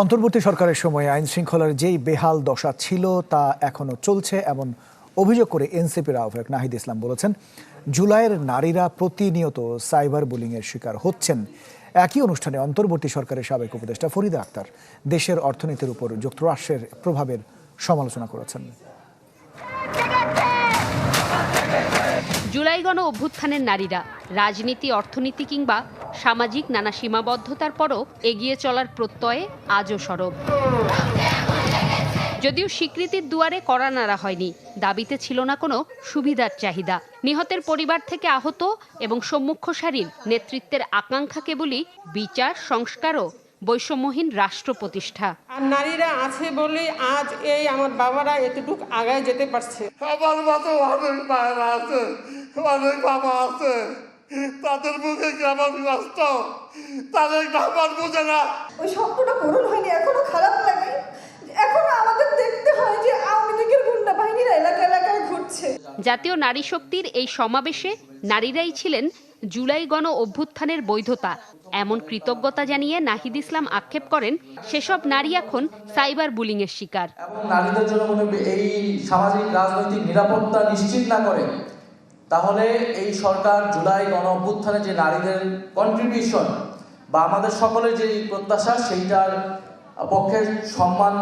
অন্তর্বর্তী সরকারের সময়ে আইন শৃঙ্খলার যেই বেহাল দশা ছিল তা এখনো চলছে এমন অভিযোগ করে এনসিপির আহ্বায়ক নাহিদ ইসলাম বলেছেন, জুলাইয়ের নারীরা প্রতিনিয়ত সাইবার বুলিংয়ের শিকার হচ্ছেন। একই অনুষ্ঠানে অন্তর্বর্তী সরকারের সাবেক উপদেষ্টা ফরিদা আক্তার দেশের অর্থনীতির উপর যুক্তরাষ্ট্রের প্রভাবের সমালোচনা করেছেন। জুলাই গণ অভ্যুত্থানের নারীরা রাজনীতি, অর্থনীতি কিংবা সামাজিক নানা সীমাবদ্ধতার পরও এগিয়ে চলার প্রত্যয়ে আজও সরব। যদিও স্বীকৃতির দুয়ারে কড়া নাড়া হয়নি, দাবিতে ছিল না কোনো সুবিধার চাহিদা। নিহতের পরিবার থেকে আহত এবং সম্মুখ সারির নেতৃত্বের আকাঙ্ক্ষা কেবলই বিচার, সংস্কার ও বৈষম্যহীন রাষ্ট্র প্রতিষ্ঠা। আর নারীরা আছে বলে আজ এই আমার বাবারা এতটুকু আগায় যেতে পারছে। আমার মতো অনেক মায়েরা আছে, অনেক বাবা আছে, তাদের মুখে কেমন কষ্ট, তাদের খাবার বোঝে না। ওই স্বপ্নটা পূরণ হয়নি, এখনো খারাপ লাগে। এখনো আমাদের দেখতে হয় যে আওয়ামী লীগের গুন্ডা বাহিনীরা এলাকায় ঘুরছে। জাতীয় নারী শক্তির এই সমাবেশে নারীরাই ছিলেন জুলাই গণ অভ্যুত্থানের বৈধতা এমন কৃতজ্ঞতা জানিয়ে নাহিদ ইসলাম আক্ষেপ করেন, সেসব নারী এখন সাইবার বুলিংয়ের শিকার। এবং নারীদের জন্য এই সামাজিক রাজনৈতিক নিরাপত্তা নিশ্চিত না করে, তাহলে এই সরকার জুলাই গণ অভ্যুত্থানে যে নারীদের কন্ট্রিবিউশন বা আমাদের সকলের যে প্রত্যাশা, সেইটার পক্ষে সম্মান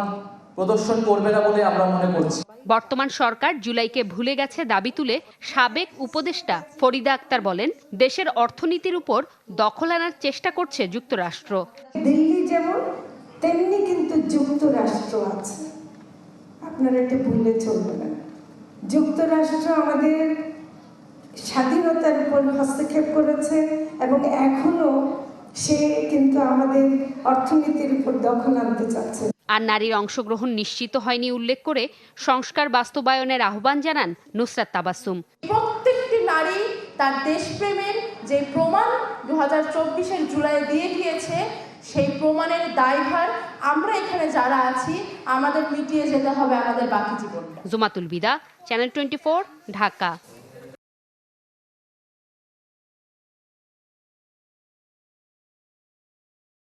প্রদর্শন করবে না বলে আমরা মনে করছি। বর্তমান সরকার জুলাইকে ভুলে গেছে দাবি তুলে সাবেক উপদেষ্টা ফরিদা আক্তার বলেন, দেশের অর্থনীতির উপর দখল আনার চেষ্টা করছে যুক্তরাষ্ট্র। দিল্লি যেমন তেমনি কিন্তু যুক্তরাষ্ট্র আছে, আপনারা এটা ভুলে চলবে না। যুক্তরাষ্ট্র আমাদের স্বাধীনতার উপর হস্তক্ষেপ করেছে এবং এখনো সে কিন্তু আমাদের অর্থনীতির উপর দখল আনতে চাচ্ছে। আর নারীর অংশগ্রহণ নিশ্চিত হয়নি উল্লেখ করে সংস্কার বাস্তবায়নের আহ্বান জানান নুসরাত তাবাসসুম। প্রত্যেকটি নারী তার দেশপ্রেমের যে প্রমাণ 2024-এর জুলাই দিয়ে গিয়েছে, সেই প্রমাণের দায়ভার আমরা এখানে যারা আছি আমাদের মিটিয়ে যেতে হবে আমাদের বাকি জীবনটা। জুমাতুল বিদা, চ্যানেল 24, ঢাকা।